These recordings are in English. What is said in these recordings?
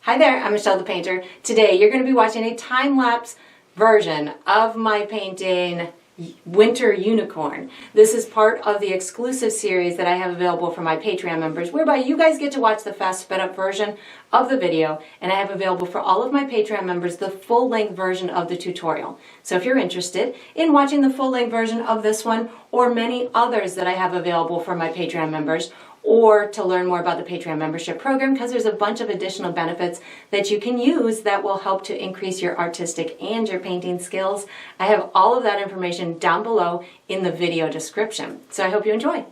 Hi there, I'm Michelle the Painter. Today you're going to be watching a time-lapse version of my painting Winter Unicorn. This is part of the exclusive series that I have available for my Patreon members, whereby you guys get to watch the fast sped up version of the video, and I have available for all of my Patreon members the full-length version of the tutorial. So if you're interested in watching the full-length version of this one or many others that I have available for my Patreon members, or to learn more about the Patreon membership program, because there's a bunch of additional benefits that you can use that will help to increase your artistic and your painting skills. I have all of that information down below in the video description. So I hope you enjoy.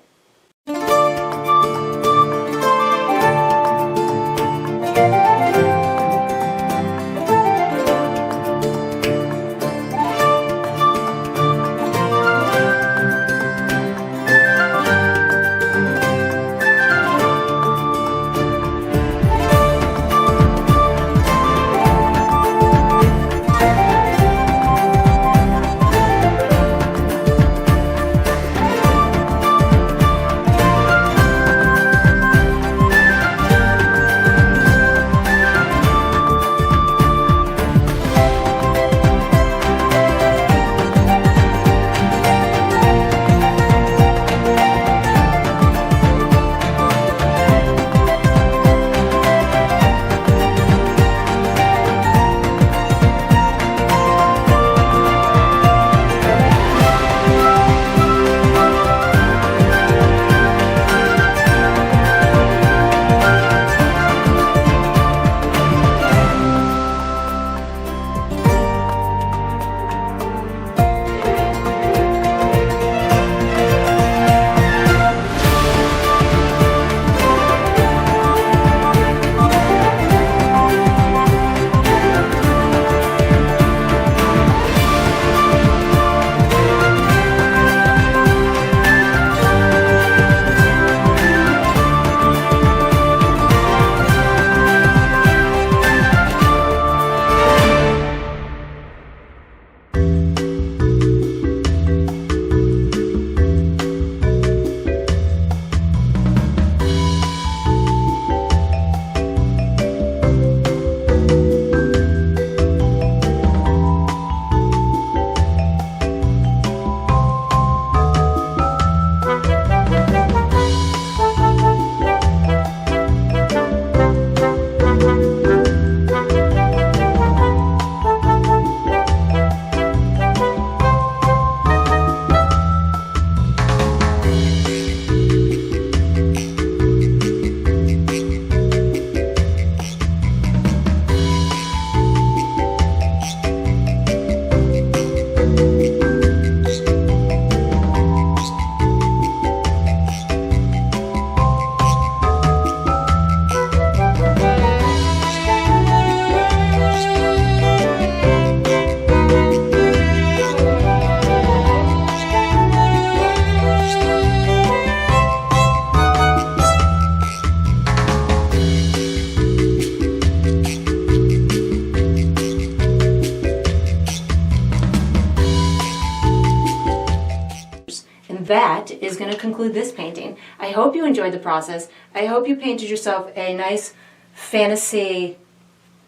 That is going to conclude this painting. I hope you enjoyed the process. I hope you painted yourself a nice fantasy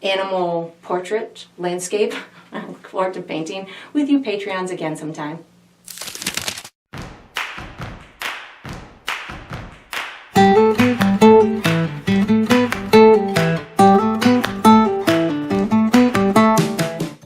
animal portrait landscape. I look forward to painting with you Patreons again sometime.